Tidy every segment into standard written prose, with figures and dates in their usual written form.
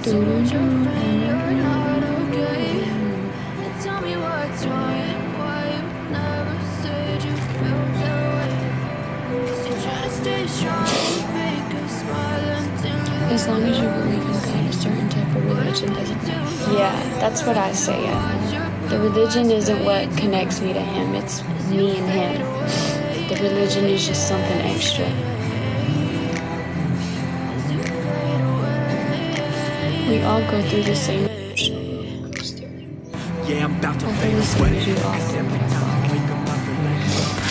As long as you believe in God, a certain type of religion doesn't matter. Yeah, that's what I say. The religion isn't what connects me to Him. It's me and Him. The religion is just something extra. We all go through the same emotional roller coaster. Yeah, I'm about to fade away.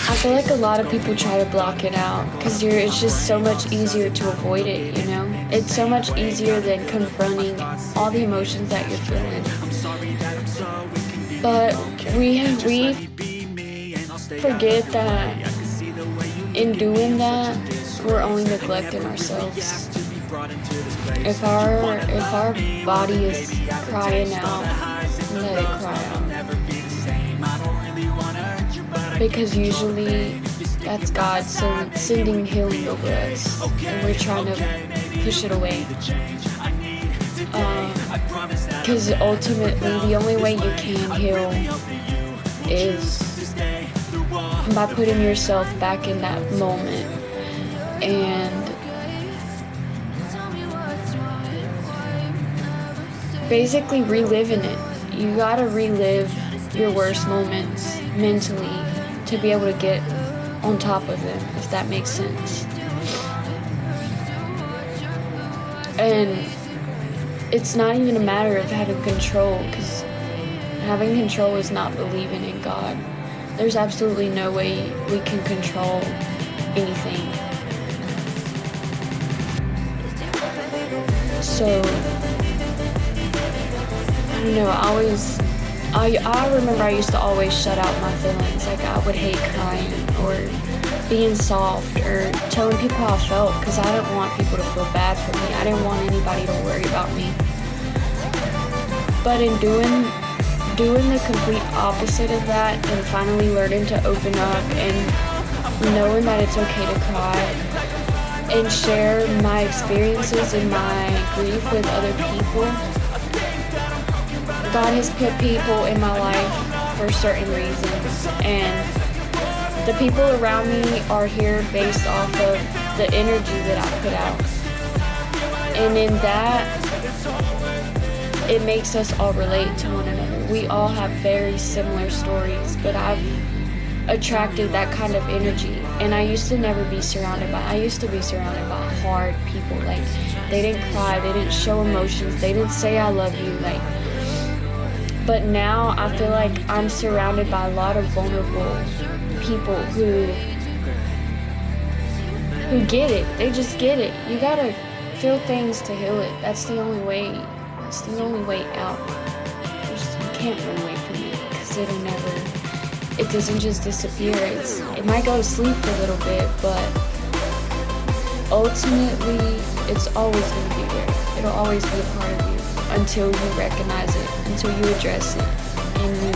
I feel like a lot of people try to block it out because it's just so much easier to avoid it, you know? It's so much easier than confronting all the emotions that you're feeling. But we forget that in doing that, we're only neglecting ourselves. If our body is crying out, let it cry out. Because usually that's God sending healing over us, and we're trying to push it away. Because ultimately, the only way you can heal is by putting yourself back in that moment and basically reliving it. You gotta relive your worst moments mentally to be able to get on top of them, if that makes sense. And it's not even a matter of having control, because having control is not believing in God. There's absolutely no way we can control anything. So, I don't know, I remember I used to always shut out my feelings. Like, I would hate crying or being soft or telling people how I felt, because I didn't want people to feel bad for me. I didn't want anybody to worry about me. But in doing the complete opposite of that and finally learning to open up and knowing that it's okay to cry and share my experiences and my grief with other people, God has put people in my life for certain reasons, and the people around me are here based off of the energy that I put out. And in that, it makes us all relate to one another. We all have very similar stories, but I've attracted that kind of energy. And I used to be surrounded by hard people. Like, they didn't cry, they didn't show emotions, they didn't say I love you, like. But now I feel like I'm surrounded by a lot of vulnerable people who get it. They just get it. You gotta feel things to heal it. That's the only way. That's the only way out. You can't run away from it, because it doesn't just disappear. It might go to sleep for a little bit, but ultimately it's always gonna be there. It'll always be a part of you until you recognize it, until you address it, and you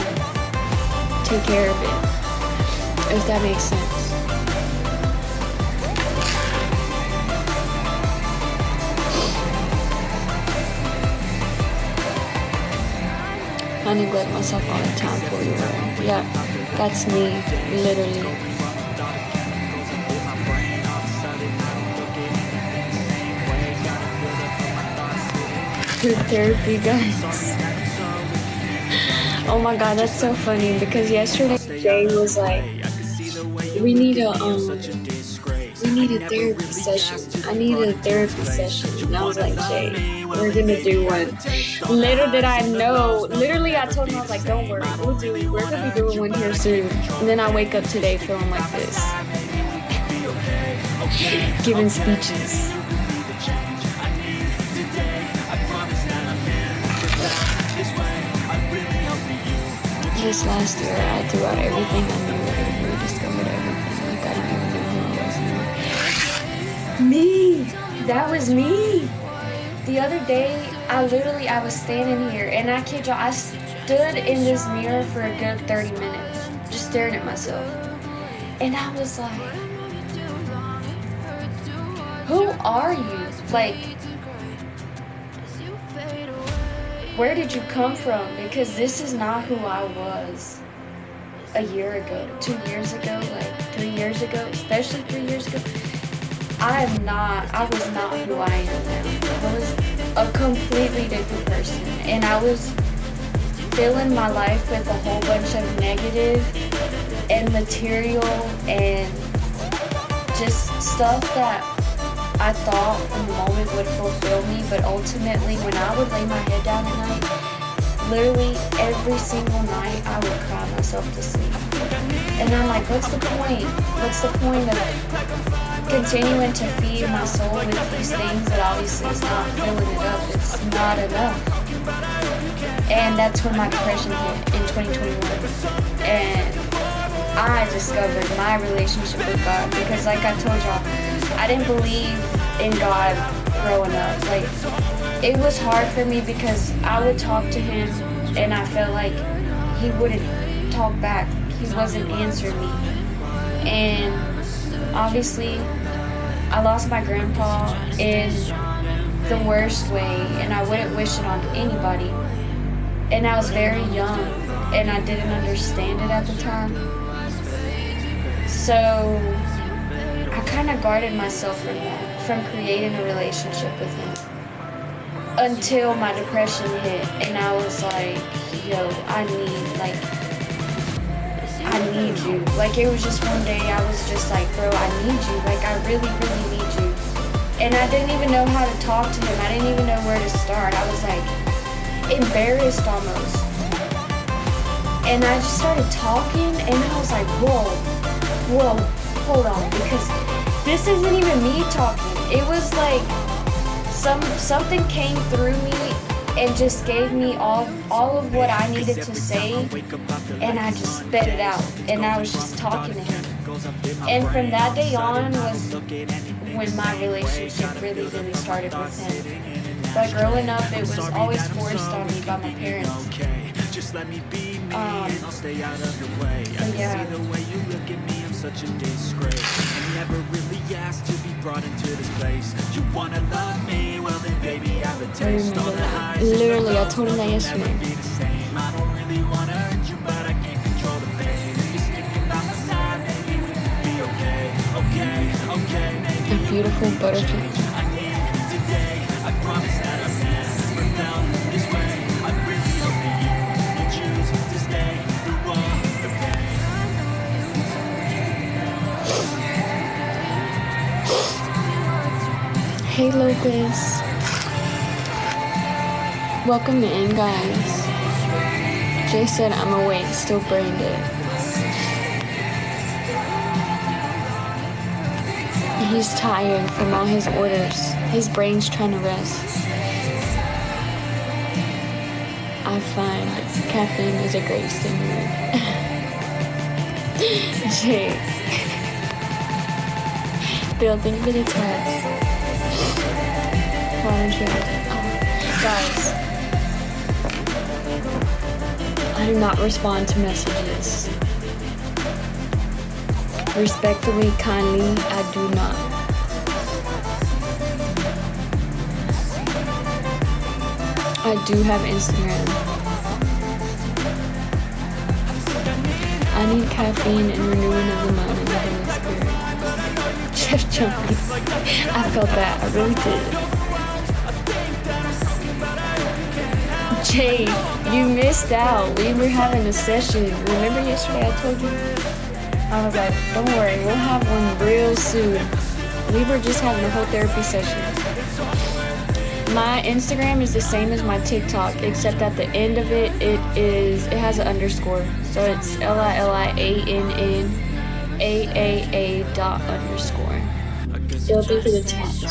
take care of it, if that makes sense. I neglect myself all the time for you. Yeah, that's me, literally. Group therapy, guys. Oh my god, that's so funny, because yesterday Jay was like, we need a therapy session. I need a therapy session. And I was like, Jay, we're gonna do one. Little did I know, literally I told him, I was like, don't worry, we're gonna be doing one here soon. And then I wake up today feeling like this. Giving speeches. This last year, I threw out everything I knew and rediscovered everything. Like, I didn't even know who I was anymore. Me! That was me! The other day, I was standing here, and I kid y'all, I stood in this mirror for a good 30 minutes, just staring at myself. And I was like, who are you? Like, where did you come from? Because this is not who I was a year ago, 2 years ago, like 3 years ago, especially 3 years ago. I was not who I am now. I was a completely different person, and I was filling my life with a whole bunch of negative and material and just stuff that I thought in the moment would fulfill me, but ultimately when I would lay my head down at night, literally every single night I would cry myself to sleep. And I'm like, what's the point? What's the point of continuing to feed my soul with these things that obviously is not filling it up? It's not enough. And that's when my depression hit in 2021. And I discovered my relationship with God because, like I told y'all, I didn't believe in God growing up. Like, it was hard for me because I would talk to him and I felt like he wouldn't talk back. He wasn't answering me. And obviously, I lost my grandpa in the worst way, and I wouldn't wish it on anybody. And I was very young, and I didn't understand it at the time. So I kind of guarded myself from that, from creating a relationship with him. Until my depression hit, and I was like, yo, I need you. Like, it was just one day I was just like, bro, I need you. Like, I really, really need you. And I didn't even know how to talk to him. I didn't even know where to start. I was like embarrassed almost. And I just started talking, and I was like, whoa, hold on, because this isn't even me talking. It was like something came through me and just gave me all of what I needed to say, and I just spit it out, and I was just talking to him. And from that day on was when my relationship really, really started with him. But growing up, it was always forced on me by my parents. Just let me be me and I'll stay out of your way. I can see the way you look at me, I'm such a disgrace. I never really asked to be brought into this place. You wanna love me? Well then baby, I have a taste. All the highs. Literally, I told him that yesterday. I don't really wanna hurt you, but I can't control the pain. If you're sticking by my side, maybe we can be okay. Okay, maybe a beautiful butterfly. I need you today. I promise that I've never felt this way. I really hope that you choose to stay through all the pain. Hey Lucas. Welcome in, guys. Jay said I'm awake, still brain dead. He's tired from all his orders. His brain's trying to rest. I find caffeine is a great stimulant. Jay. Building for the test. Guys, I do not respond to messages. Respectfully, kindly, I do not. I do have Instagram. I need caffeine and renewing of the mind and the Holy Spirit. Chef Chunky. I felt that. I really did. Jay, you missed out. We were having a session. Remember yesterday I told you? I was like, don't worry, we'll have one real soon. We were just having a whole therapy session. My Instagram is the same as my TikTok, except at the end of it, it has an underscore. So it's LILIANNAAA._. It'll be for the text.